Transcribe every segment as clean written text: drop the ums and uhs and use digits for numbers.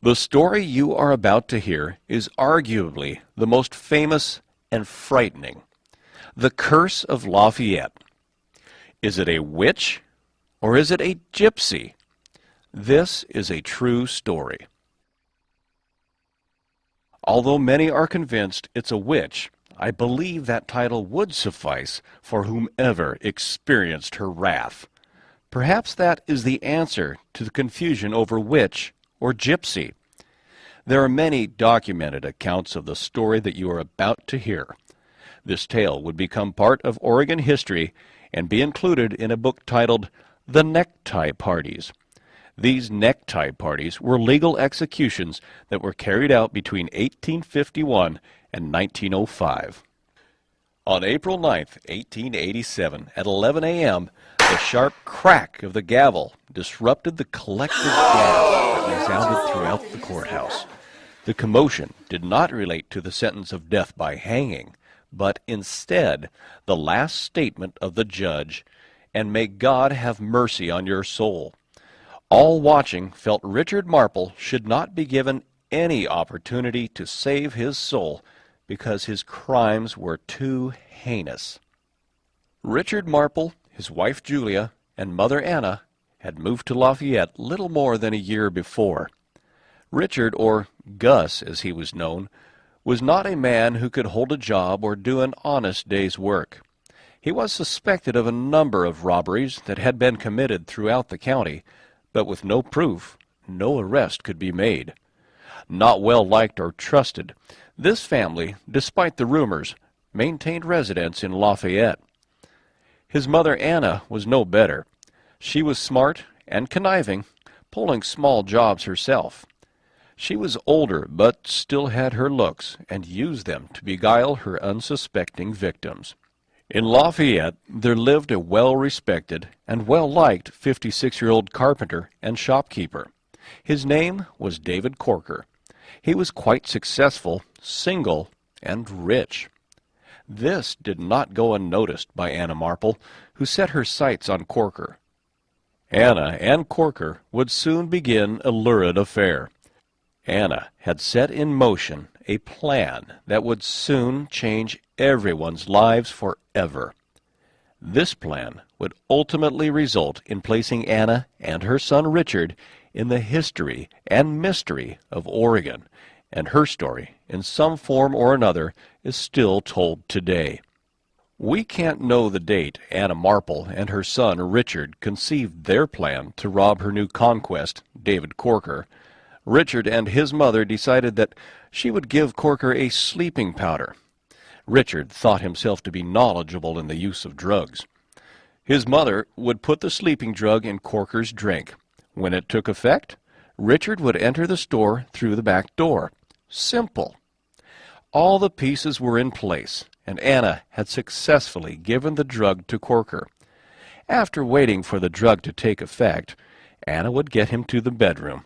The story you are about to hear is arguably the most famous and frightening. The Curse of Lafayette. Is it a witch or is it a gypsy? This is a true story. Although many are convinced it's a witch, I believe that title would suffice for whomever experienced her wrath. Perhaps that is the answer to the confusion over witch or gypsy. There are many documented accounts of the story that you are about to hear. This tale would become part of Oregon history and be included in a book titled The Necktie Parties. These necktie parties were legal executions that were carried out between 1851 and 1905. On April 9, 1887, at 11 a.m., the sharp crack of the gavel disrupted the collective gasp that resounded throughout the courthouse. The commotion did not relate to the sentence of death by hanging, but instead the last statement of the judge, "And may God have mercy on your soul." All watching felt Richard Marple should not be given any opportunity to save his soul because his crimes were too heinous. Richard Marple, his wife Julia, and mother Anna had moved to Lafayette little more than a year before. Richard, or Gus as he was known, was not a man who could hold a job or do an honest day's work. He was suspected of a number of robberies that had been committed throughout the county, but with no proof, no arrest could be made. Not well liked or trusted, this family, despite the rumors, maintained residence in Lafayette. His mother Anna was no better. She was smart and conniving, pulling small jobs herself. She was older, but still had her looks, and used them to beguile her unsuspecting victims. In Lafayette there lived a well-respected and well-liked 56-year-old carpenter and shopkeeper. His name was David Corker. He was quite successful, single, and rich. This did not go unnoticed by Anna Marple, who set her sights on Corker. Anna and Corker would soon begin a lurid affair. Anna had set in motion a plan that would soon change everyone's lives forever. This plan would ultimately result in placing Anna and her son Richard in the history and mystery of Oregon, and her story, in some form or another, is still told today. We can't know the date Anna Marple and her son Richard conceived their plan to rob her new conquest, David Corker. Richard and his mother decided that she would give Corker a sleeping powder. Richard thought himself to be knowledgeable in the use of drugs. His mother would put the sleeping drug in Corker's drink. When it took effect, Richard would enter the store through the back door. Simple. All the pieces were in place, and Anna had successfully given the drug to Corker. After waiting for the drug to take effect, Anna would get him to the bedroom.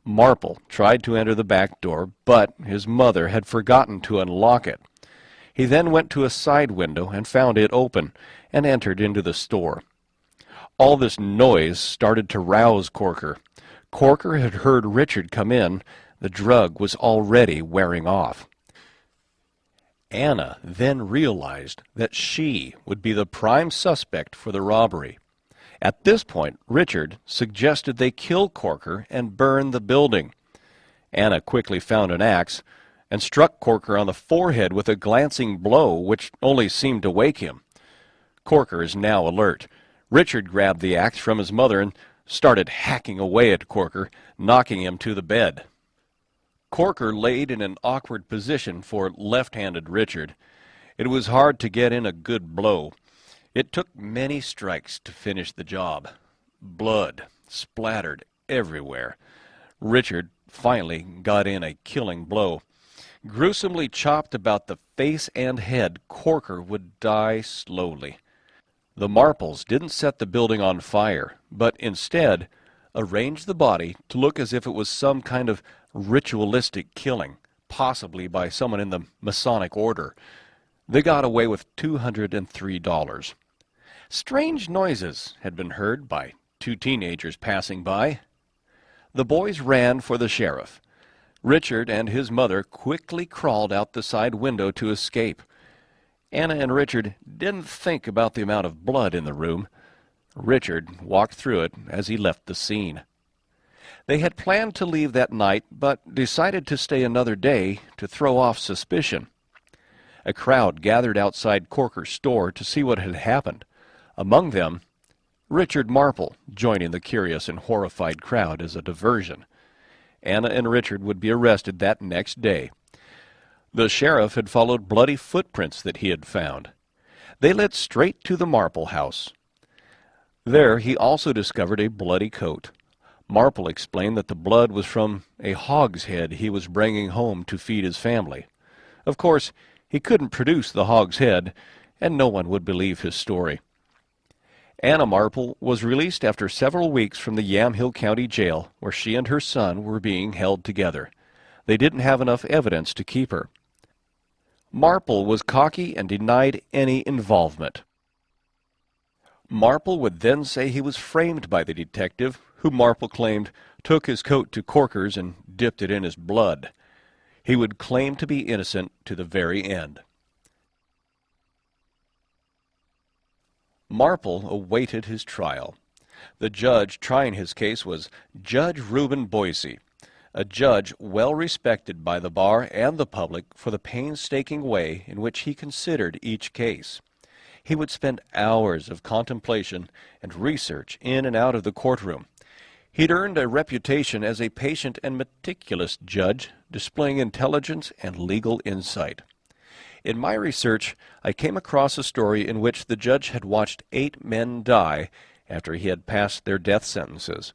Marple tried to enter the back door, but his mother had forgotten to unlock it. He then went to a side window and found it open, and entered into the store. All this noise started to rouse Corker. Corker had heard Richard come in. The drug was already wearing off. Anna then realized that she would be the prime suspect for the robbery. At this point, Richard suggested they kill Corker and burn the building. Anna quickly found an axe and struck Corker on the forehead with a glancing blow which only seemed to wake him. Corker is now alert. Richard grabbed the axe from his mother and started hacking away at Corker, knocking him to the bed. Corker laid in an awkward position for left-handed Richard. It was hard to get in a good blow. It took many strikes to finish the job. Blood splattered everywhere. Richard finally got in a killing blow. Gruesomely chopped about the face and head, Corker would die slowly. The Marples didn't set the building on fire, but instead arranged the body to look as if it was some kind of ritualistic killing, possibly by someone in the Masonic order. They got away with $203. Strange noises had been heard by two teenagers passing by. The boys ran for the sheriff. Richard and his mother quickly crawled out the side window to escape. Anna and Richard didn't think about the amount of blood in the room. Richard walked through it as he left the scene. They had planned to leave that night, but decided to stay another day to throw off suspicion. A crowd gathered outside Corker's store to see what had happened. Among them, Richard Marple, joining the curious and horrified crowd as a diversion. Anna and Richard would be arrested that next day. The sheriff had followed bloody footprints that he had found. They led straight to the Marple house. There he also discovered a bloody coat. Marple explained that the blood was from a hog's head he was bringing home to feed his family. Of course, he couldn't produce the hog's head, and no one would believe his story. Anna Marple was released after several weeks from the Yamhill County Jail, where she and her son were being held together. They didn't have enough evidence to keep her. Marple was cocky and denied any involvement. Marple would then say he was framed by the detective, who Marple claimed took his coat to Corker's and dipped it in his blood. He would claim to be innocent to the very end. Marple awaited his trial. The judge trying his case was Judge Reuben Boise, a judge well respected by the bar and the public for the painstaking way in which he considered each case. He would spend hours of contemplation and research in and out of the courtroom. He'd earned a reputation as a patient and meticulous judge, displaying intelligence and legal insight. In my research, I came across a story in which the judge had watched 8 men die after he had passed their death sentences.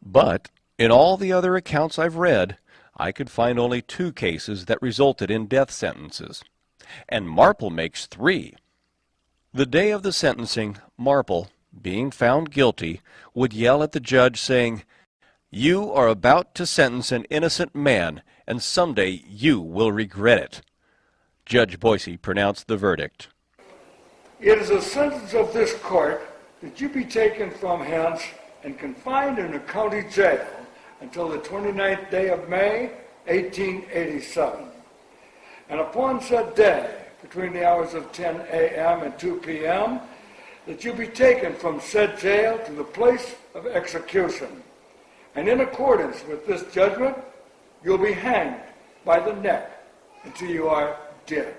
But in all the other accounts I've read, I could find only 2 cases that resulted in death sentences. And Marple makes 3. The day of the sentencing, Marple, being found guilty, would yell at the judge saying, "You are about to sentence an innocent man, and someday you will regret it." Judge Boise pronounced the verdict. It is a sentence of this court that you be taken from hence and confined in a county jail until the 29th day of May, 1887. And upon said day, between the hours of 10 a.m. and 2 p.m., that you be taken from said jail to the place of execution. And in accordance with this judgment, you'll be hanged by the neck until you are dead.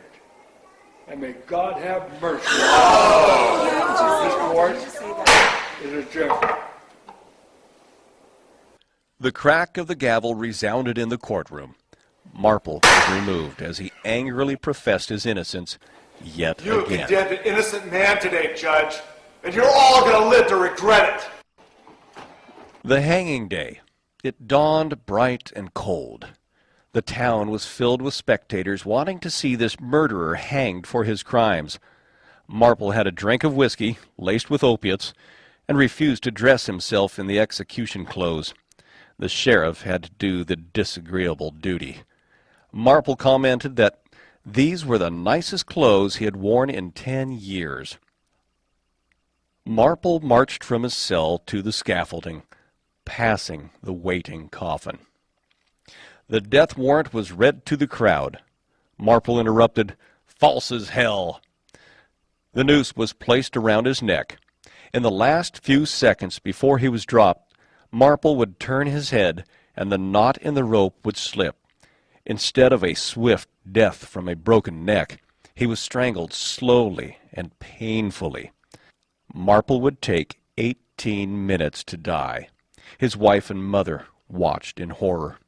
And may God have mercy. This court is adjourned. The crack of the gavel resounded in the courtroom. Marple was removed as he angrily professed his innocence yet You again. condemned an innocent man today, Judge, and you're all going to live to regret it. The hanging day. It dawned bright and cold. The town was filled with spectators wanting to see this murderer hanged for his crimes. Marple had a drink of whiskey, laced with opiates, and refused to dress himself in the execution clothes. The sheriff had to do the disagreeable duty. Marple commented that these were the nicest clothes he had worn in 10 years. Marple marched from his cell to the scaffolding, passing the waiting coffin. The death warrant was read to the crowd. Marple interrupted, "False as hell." The noose was placed around his neck. In the last few seconds before he was dropped, Marple would turn his head, and the knot in the rope would slip. Instead of a swift death from a broken neck, he was strangled slowly and painfully. Marple would take 18 minutes to die. His wife and mother watched in horror.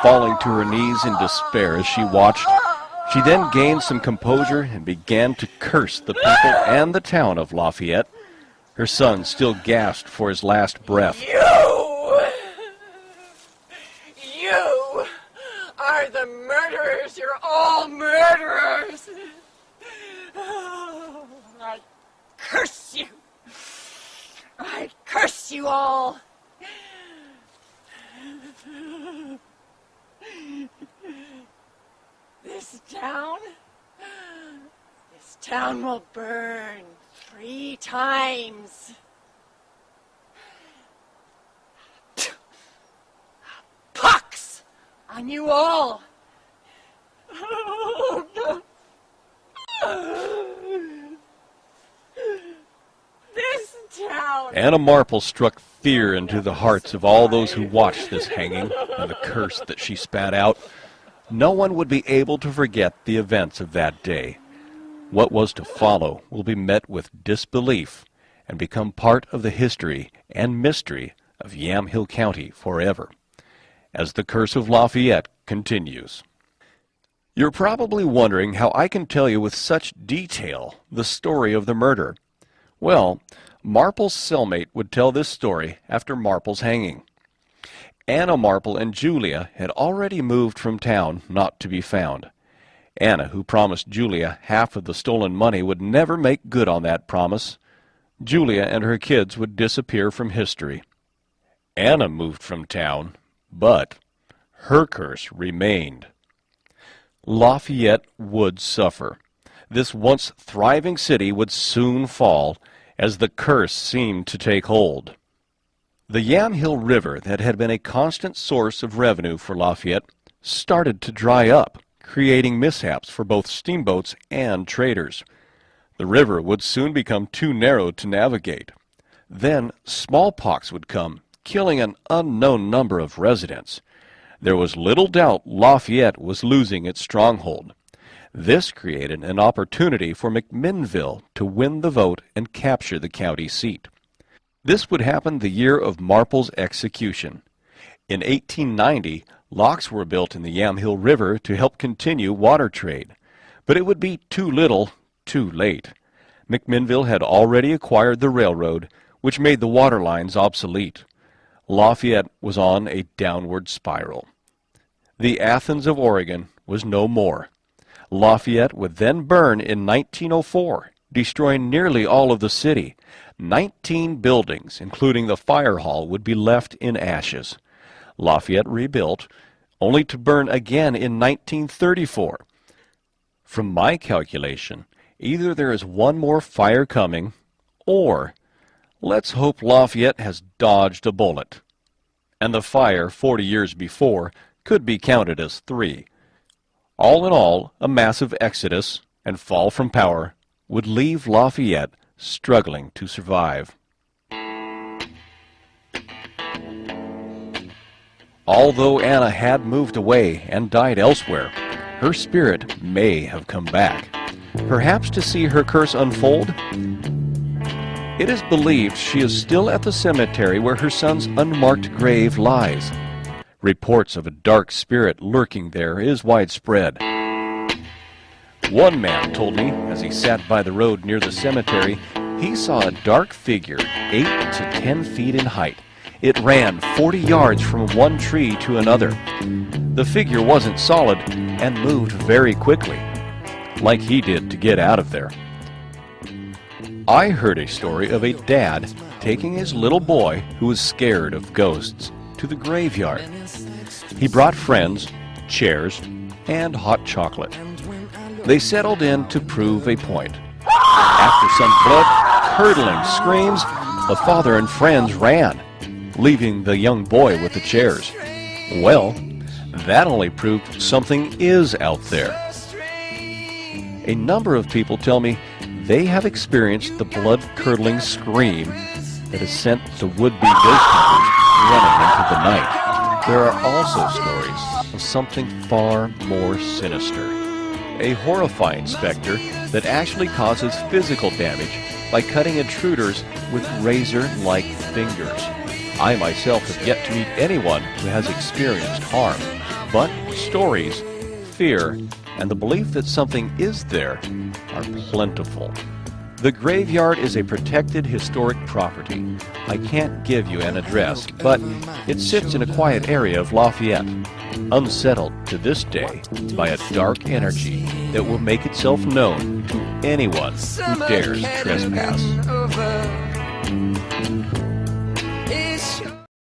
Falling to her knees in despair as she watched, she then gained some composure and began to curse the people and the town of Lafayette. Her son still gasped for his last breath. You are the murderers. You're all murderers. Oh, I curse you. I curse you all. This town will burn 3 times. on you all. This town. Anna Marple struck fear into the hearts of all those who watched this hanging and the curse that she spat out. No one would be able to forget the events of that day. What was to follow will be met with disbelief and become part of the history and mystery of Yamhill County forever, as the Curse of Lafayette continues. You're probably wondering how I can tell you with such detail the story of the murder. Well, Marple's cellmate would tell this story after Marple's hanging. Anna Marple and Julia had already moved from town, not to be found. Anna, who promised Julia half of the stolen money, would never make good on that promise. Julia and her kids would disappear from history. Anna moved from town, but her curse remained. Lafayette would suffer. This once thriving city would soon fall as the curse seemed to take hold. The Yamhill River, that had been a constant source of revenue for Lafayette, started to dry up, creating mishaps for both steamboats and traders. The river would soon become too narrow to navigate. Then smallpox would come, killing an unknown number of residents. There was little doubt Lafayette was losing its stronghold. This created an opportunity for McMinnville to win the vote and capture the county seat. This would happen the year of Marple's execution. In 1890, locks were built in the Yamhill River to help continue water trade. But it would be too little, too late. McMinnville had already acquired the railroad, which made the water lines obsolete. Lafayette was on a downward spiral. The Athens of Oregon was no more. Lafayette would then burn in 1904, destroying nearly all of the city. 19 buildings, including the fire hall, would be left in ashes. Lafayette rebuilt, only to burn again in 1934. From my calculation, either there is one more fire coming, or let's hope Lafayette has dodged a bullet. And the fire 40 years before could be counted as 3. All in all, a massive exodus and fall from power would leave Lafayette struggling to survive. Although Anna had moved away and died elsewhere, her spirit may have come back, perhaps to see her curse unfold. It is believed she is still at the cemetery where her son's unmarked grave lies. Reports of a dark spirit lurking there is widespread. One man told me, as he sat by the road near the cemetery, he saw a dark figure 8 to 10 feet in height. It ran 40 yards from one tree to another. The figure wasn't solid and moved very quickly, like he did to get out of there. I heard a story of a dad taking his little boy, who was scared of ghosts, to the graveyard. He brought friends, chairs, and hot chocolate. They settled in to prove a point. After some blood-curdling screams, the father and friends ran, leaving the young boy with the chairs. Well, that only proved something is out there. A number of people tell me they have experienced the blood-curdling scream that has sent the would-be ghost hunters running into the night. There are also stories of something far more sinister. A horrifying specter that actually causes physical damage by cutting intruders with razor-like fingers. I myself have yet to meet anyone who has experienced harm, but stories, fear, and the belief that something is there are plentiful. The graveyard is a protected historic property. I can't give you an address, but it sits in a quiet area of Lafayette, unsettled to this day by a dark energy that will make itself known to anyone who dares trespass.